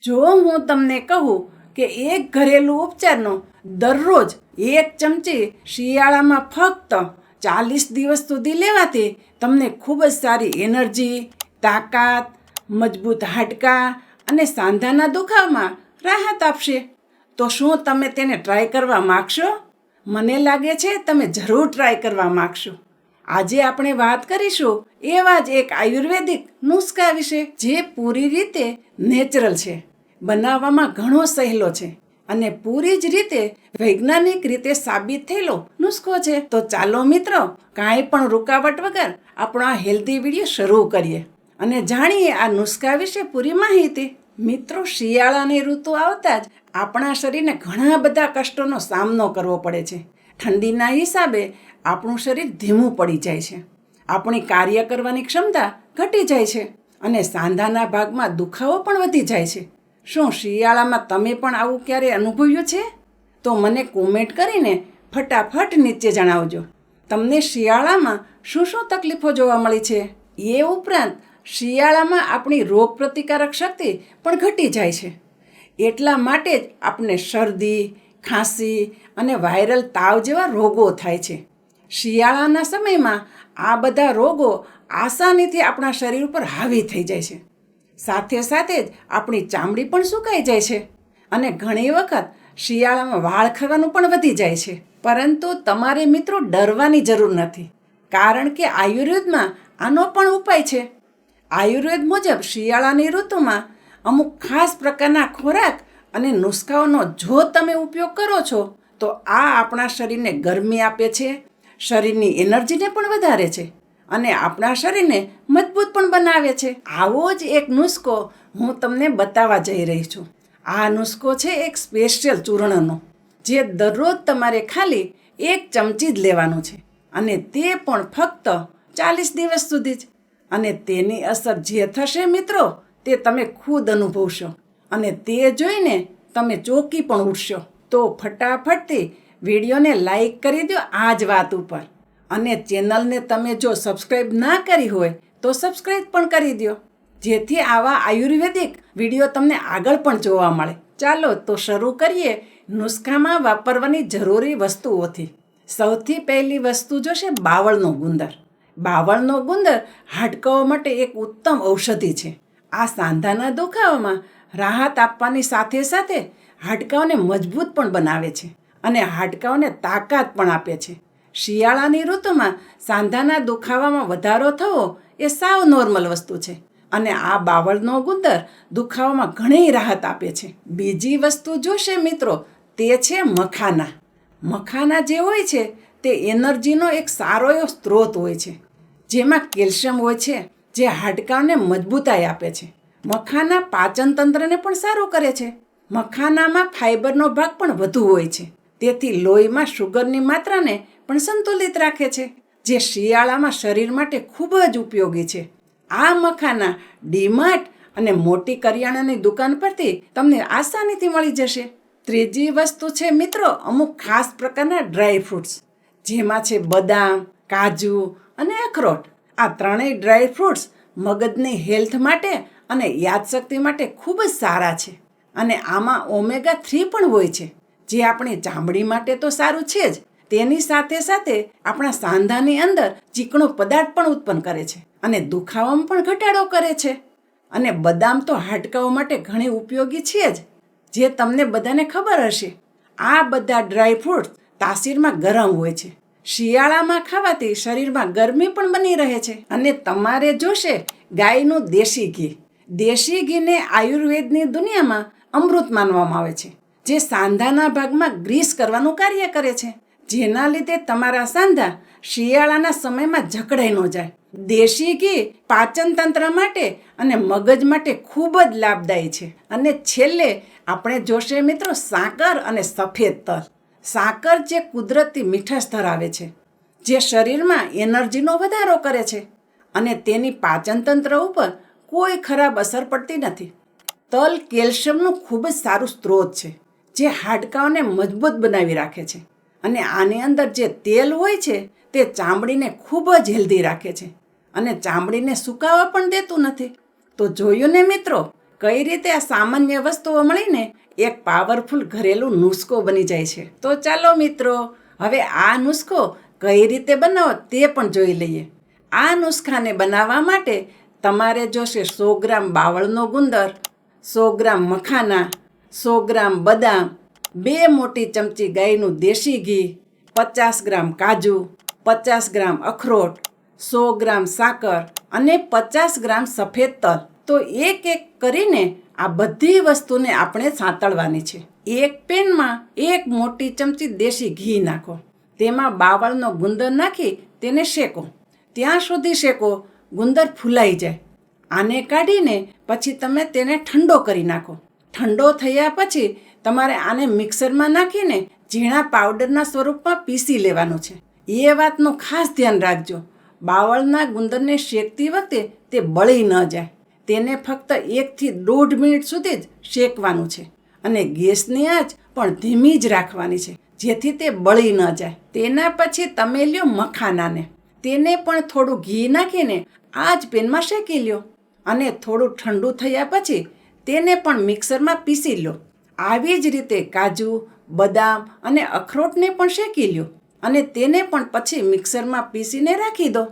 જો હું તમને કહું કે એક ઘરેલું ઉપચારનો દરરોજ 1 ચમચી શિયાળામાં ફક્ત 40 દિવસ સુધી લેવાથી તમને ખૂબ જ સારી એનર્જી, તાકાત, મજબૂત હાડકાં અને સાંધાના દુખાવામાં રાહત આપશે, તો શું તમે તેને ટ્રાય કરવા માગશો? મને લાગે છે તમે જરૂર ટ્રાય કરવા માગશો. આજે આપણે વાત કરીશું એવા જ એક આયુર્વેદિક નુસ્ખા વિશે જે પૂરી રીતે નેચરલ છે, બનાવવામાં ઘણો સહેલો છે અને પૂરી જ રીતે વૈજ્ઞાનિક રીતે સાબિત થયેલો નુસ્ખો છે. તો ચાલો મિત્રો, કાંઈ પણ રૂકાવટ વગર આપણો આ હેલ્ધી વિડીયો શરૂ કરીએ અને જાણીએ આ નુસ્ખા વિશે પૂરી માહિતી. મિત્રો, શિયાળાની ઋતુ આવતા જ આપણા શરીરને ઘણા બધા કષ્ટોનો સામનો કરવો પડે છે. ઠંડીના હિસાબે આપણું શરીર ધીમું પડી જાય છે, આપણી કાર્ય કરવાની ક્ષમતા ઘટી જાય છે અને સાંધાના ભાગમાં દુખાવો પણ વધી જાય છે. શું શિયાળામાં તમે પણ આવું ક્યારે અનુભવ્યું છે? તો મને કોમેન્ટ કરીને ફટાફટ નીચે જણાવજો. તમને શિયાળામાં શું શું તકલીફો જોવા મળી છે? એ ઉપરાંત શિયાળામાં આપણી રોગ પ્રતિકારક શક્તિ પણ ઘટી જાય છે. એટલા માટે જ આપણને શરદી, ખાંસી અને વાયરલ તાવ જેવા રોગો થાય છે. શિયાળાના સમયમાં આ બધા રોગો આસાનીથી આપણા શરીર ઉપર હાવી થઈ જાય છે. સાથે સાથે જ આપણી ચામડી પણ સુકાઈ જાય છે અને ઘણી વખત શિયાળામાં વાળ ખરવાનું પણ વધી જાય છે. પરંતુ તમારે મિત્રો ડરવાની જરૂર નથી, કારણ કે આયુર્વેદમાં આનો પણ ઉપાય છે. આયુર્વેદ મુજબ શિયાળાની ઋતુમાં અમુક ખાસ પ્રકારના ખોરાક અને નુસ્ખાઓનો જો તમે ઉપયોગ કરો છો તો આ આપણા શરીરને ગરમી આપે છે, શરીરની એનર્જીને પણ વધારે છે અને આપણા શરીરને મજબૂત પણ બનાવે છે. આવો જ એક નુસ્ખો હું તમને બતાવવા જઈ રહી છું. આ નુસ્ખો છે એક સ્પેશિયલ ચૂર્ણનો, જે દરરોજ તમારે ખાલી 1 ચમચી જ લેવાનું છે અને તે પણ ફક્ત 40 દિવસ સુધી જ. અને તેની અસર જે થશે મિત્રો, તે તમે ખુદ અનુભવશો અને તે જોઈને તમે ચોંકી પણ ઉઠશો. તો ફટાફટથી વિડીયોને લાઈક કરી દો આ જ વાત ઉપર, અને ચેનલને તમે જો સબસ્ક્રાઈબ ના કરી હોય તો સબસ્ક્રાઈબ પણ કરી દો, જેથી આવા આયુર્વેદિક વિડીયો તમને આગળ પણ જોવા મળે. ચાલો તો શરૂ કરીએ નુસ્ખામાં વાપરવાની જરૂરી વસ્તુઓથી. સૌથી પહેલી વસ્તુ જોશે બાવળનો ગુંદર. બાવળનો ગુંદર હાડકાઓ માટે એક ઉત્તમ ઔષધિ છે. આ સાંધાના દુખાવામાં રાહત આપવાની સાથે સાથે હાડકાઓને મજબૂત પણ બનાવે છે અને હાડકાઓને તાકાત પણ આપે છે. શિયાળાની ઋતુમાં સાંધાના દુખાવામાં વધારો થવો એ સાવ નોર્મલ વસ્તુ છે અને આ બાવળનો ગુંદર દુખાવામાં ઘણી રાહત આપે છે. બીજી વસ્તુ જોશે મિત્રો, તે છે મખાના. મખાના જે હોય છે તે એનર્જીનો એક સારો એવો સ્ત્રોત હોય છે, જેમાં કેલ્શિયમ હોય છે જે હાડકાંને મજબૂતાઈ આપે છે. મખાના પાચન તંત્રને પણ સારું કરે છે. મખાનામાં ફાઈબરનો ભાગ પણ વધુ હોય છે, તેથી લોહીમાં શુગરની માત્રાને પણ સંતુલિત રાખે છે, જે શિયાળામાં શરીર માટે ખૂબ જ ઉપયોગી છે. આ મખાના ડીમાર્ટ અને મોટી કરિયાણાની દુકાન પરથી તમને આસાનીથી મળી જશે. ત્રીજી વસ્તુ છે મિત્રો, અમુક ખાસ પ્રકારના ડ્રાય ફ્રૂટ્સ, જેમાં છે બદામ, કાજુ અને અખરોટ. આ ત્રણેય ડ્રાય ફ્રૂટ્સ મગજની હેલ્થ માટે અને યાદશક્તિ માટે ખૂબ જ સારા છે અને આમાં ઓમેગા 3 પણ હોય છે, જે આપણી ચામડી માટે તો સારું છે જ, તેની સાથે સાથે આપણા સાંધાની અંદર ચીકણો પદાર્થ પણ ઉત્પન્ન કરે છે અને દુખાવામાં પણ ઘટાડો કરે છે. અને બદામ તો હાડકાઓ માટે ઘણી ઉપયોગી છે જ, જે તમને બધાને ખબર હશે. આ બધા ડ્રાય ફ્રૂટ્સ તાસીરમાં ગરમ હોય છે. શિયાળામાં ખાવાથી શરીરમાં ગરમી પણ બની રહે છે. અને તમારે જોશે ગાયનું દેશી ઘી. દેશી ઘીને આયુર્વેદની દુનિયામાં અમૃત માનવામાં આવે છે, જે સાંધાના ભાગમાં ગ્રીસ કરવાનું કાર્ય કરે છે, જેના લીધે તમારા સાંધા શિયાળાના સમયમાં જકડાઈ ન જાય. દેશી ઘી પાચન તંત્ર માટે અને મગજ માટે ખૂબ જ લાભદાયી છે. અને છેલ્લે આપણે જોશે મિત્રો સાકર અને સફેદ તલ. સાકર જે કુદરતી મીઠાશ ધરાવે છે, જે શરીરમાં એનર્જીનો વધારો કરે છે અને તેની પાચન તંત્ર ઉપર કોઈ ખરાબ અસર પડતી નથી. તલ કેલ્શિયમનું ખૂબ જ સારું સ્ત્રોત છે, જે હાડકાંઓને મજબૂત બનાવી રાખે છે અને આની અંદર જે તેલ હોય છે તે ચામડીને ખૂબ જ હેલ્ધી રાખે છે અને ચામડીને સુકાવા પણ દેતું નથી. તો જોયું ને મિત્રો, કઈ રીતે આ સામાન્ય વસ્તુઓ મળીને એક પાવરફુલ ઘરેલું નુસ્ખો બની જાય છે. તો ચાલો મિત્રો, હવે આ નુસ્ખો કઈ રીતે બનાવો તે પણ જોઈ લઈએ. આ નુસ્ખાને બનાવવા માટે તમારે જોશે 100 ગ્રામ બાવળનો ગુંદર, 100 ગ્રામ મખાના, 100 ગ્રામ બદામ, 2 મોટી ચમચી ગાયનું દેશી ઘી, 50 ગ્રામ કાજુ, 50 ગ્રામ અખરોટ, 100 ગ્રામ સાકર અને 50 ગ્રામ સફેદ તલ. તો એક એક કરીને આ બધી વસ્તુને આપણે સાંતળવાની છે. એક પેનમાં 1 મોટી ચમચી દેશી ઘી નાખો. તેમાં બાવળનો ગુંદર નાખી તેને શેકો. ત્યાં સુધી શેકો ગુંદર ફૂલાઈ જાય. આને કાઢીને પછી તમે તેને ઠંડો કરી નાખો. ઠંડો થયા પછી તમારે આને મિક્સરમાં નાખીને ઝીણા પાવડરના સ્વરૂપમાં પીસી લેવાનું છે. એ વાતનું ખાસ ધ્યાન રાખજો, બાવળના ગુંદરને શેકતી વખતે તે બળી ન જાય. તેને ફક્ત 1 થી 1.5 મિનિટ સુધી જ શેકવાનું છે અને ગેસની આંચ પણ ધીમી જ રાખવાની છે, જેથી તે બળી ન જાય. તેના પછી તમે લ્યો મખાનાને. તેને પણ થોડું ઘી નાખીને આ જ પેનમાં શેકી લ્યો અને થોડું ઠંડુ થયા પછી તેને પણ મિક્સરમાં પીસી લો. આવી જ રીતે કાજુ, બદામ અને અખરોટને પણ શેકી લ્યો અને તેને પણ પછી મિક્સરમાં પીસીને રાખી દો.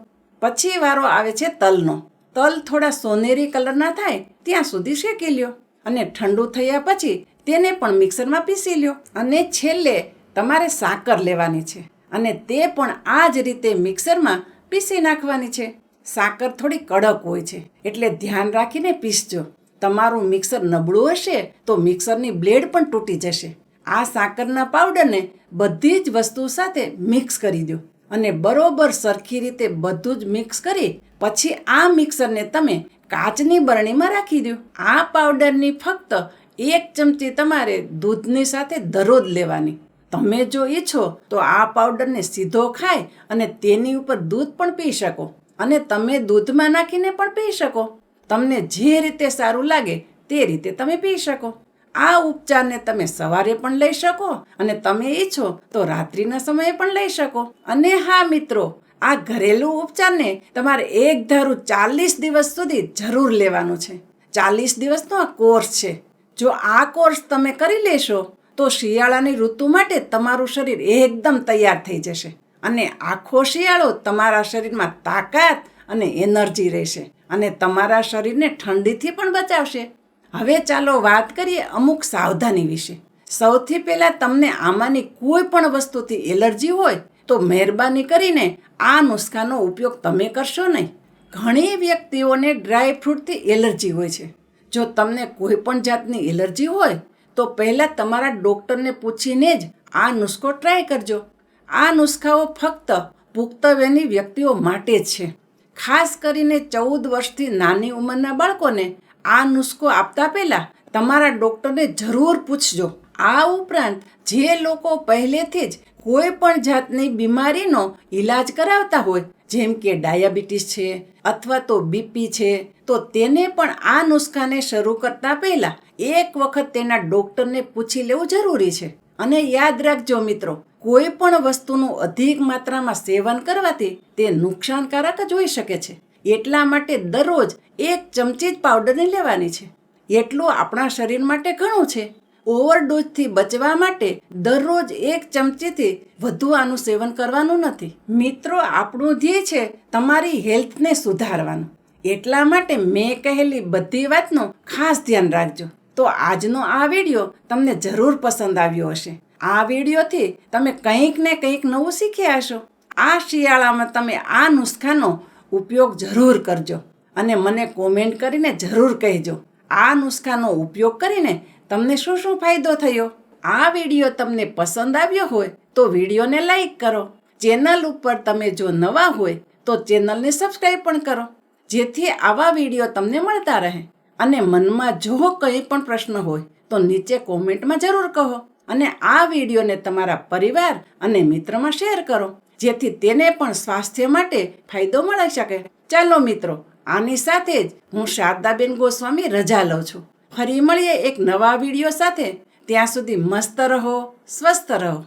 પછી વારો આવે છે તલનો. તલ થોડા સોનેરી કલરના થાય ત્યાં સુધી શેકી લ્યો અને ઠંડુ થયા પછી તેને પણ મિક્સરમાં પીસી લ્યો. અને છેલ્લે તમારે સાકર લેવાની છે અને તે પણ આ જ રીતે મિક્સરમાં પીસી નાખવાની છે. સાકર થોડી કડક હોય છે એટલે ધ્યાન રાખીને પીસજો. તમારું મિક્સર નબળું હશે તો મિક્સરની બ્લેડ પણ તૂટી જશે. આ સાકરના પાવડરને બધી જ વસ્તુ સાથે મિક્સ કરી દો અને બરોબર સરખી રીતે બધું જ મિક્સ કરી પછી આ મિક્સરને તમે કાચની બરણીમાં રાખી દો. આ પાવડરની ફક્ત 1 ચમચી તમારે દૂધની સાથે દરરોજ લેવાની. તમે જો ઈચ્છો તો આ પાવડરને સીધો ખાઈ અને તેની ઉપર દૂધ પણ પી શકો અને તમે દૂધમાં નાખીને પણ પી શકો. તમને જે રીતે સારું લાગે તે રીતે તમે પી શકો. આ ઉપચારને તમે સવારે પણ લઈ શકો અને તમે ઈચ્છો તો રાત્રિના સમયે પણ લઈ શકો. અને હા મિત્રો, આ ઘરેલું ઉપચારને તમારે એક ધારું 40 દિવસ સુધી જરૂર લેવાનું છે. 40 દિવસનો આ કોર્સ છે. જો આ કોર્સ તમે કરી લેશો તો શિયાળાની ઋતુ માટે તમારું શરીર એકદમ તૈયાર થઈ જશે અને આખો શિયાળો તમારા શરીરમાં તાકાત અને એનર્જી રહેશે અને તમારા શરીરને ઠંડીથી પણ બચાવશે. હવે ચાલો વાત કરીએ અમુક સાવધાની વિશે. સૌથી પહેલાં તમને આમાંની કોઈ પણ વસ્તુથી એલર્જી હોય તો મહેરબાની કરીને આ નુસ્ખાનો ઉપયોગ તમે કરશો નહીં. ઘણી વ્યક્તિઓને ડ્રાય ફ્રૂટથી એલર્જી હોય છે. જો તમને કોઈ પણ જાતની એલર્જી હોય તો પહેલાં તમારા ડૉક્ટરને પૂછીને જ આ નુસ્ખો ટ્રાય કરજો. આ નુસ્ખાઓ ફક્ત પુખ્ત વયની વ્યક્તિઓ માટે જ છે. ખાસ કરીને 14 વર્ષથી નાની ઉંમરના બાળકોને આ નુસ્ખો આપતા પહેલાં તમારા ડૉક્ટરને જરૂર પૂછજો. આ ઉપરાંત જે લોકો પહેલેથી જ કોઈ પણ જાતની બીમારીનો ઈલાજ કરાવતા હોય, જેમ કે ડાયાબિટીસ છે અથવા તો બીપી છે, તો તેને પણ આ નુસ્ખાને શરૂ કરતા પહેલાં એક વખત તેના ડૉક્ટરને પૂછી લેવું જરૂરી છે. અને યાદ રાખજો મિત્રો, કોઈ પણ વસ્તુનું અધિક માત્રામાં સેવન કરવાથી તે નુકસાનકારક જ હોઈ શકે છે. એટલા માટે દરરોજ 1 ચમચી જ પાવડરની લેવાની છે. એટલું આપણા શરીર માટે ઘણું છે. ઓવરડોઝથી બચવા માટે દરરોજ 1 ચમચીથી વધુ આનું સેવન કરવાનું નથી. મિત્રો, આપણું ધ્યેય છે તમારી હેલ્થને સુધારવાનું. એટલા માટે મેં કહેલી બધી વાતનું ખાસ ધ્યાન રાખજો. તો આજનો આ વિડીયો તમને જરૂર પસંદ આવ્યો હશે. આ વિડીયોથી તમે કંઈક ને કંઈક નવું શીખ્યા હશો. આ શિયાળામાં તમે આ નુસ્ખાનો ઉપયોગ જરૂર કરજો અને મને કોમેન્ટ કરીને જરૂર કહેજો આ નુસ્ખાનો ઉપયોગ કરીને તમને શું શું ફાયદો થયો. આ વિડીયો તમને પસંદ આવ્યો હોય તો વિડીયોને લાઈક કરો. ચેનલ ઉપર તમે જો નવા હોય તો ચેનલને સબસ્ક્રાઈબ પણ કરો, જેથી આવા વિડીયો તમને મળતા રહે. અને મનમાં જો કંઈ પણ પ્રશ્ન હોય તો નીચે કોમેન્ટમાં જરૂર કહો અને આ વિડીયોને તમારા પરિવાર અને મિત્રમાં શેર કરો, જેથી તેને પણ સ્વાસ્થ્ય માટે ફાયદો મળી શકે. ચાલો મિત્રો, આની સાથે જ હું શારદાબેન ગોસ્વામી રજા લઉં છું. ફરી મળીએ એક નવા વિડીયો સાથે. ત્યાં સુધી મસ્ત રહો, સ્વસ્થ રહો.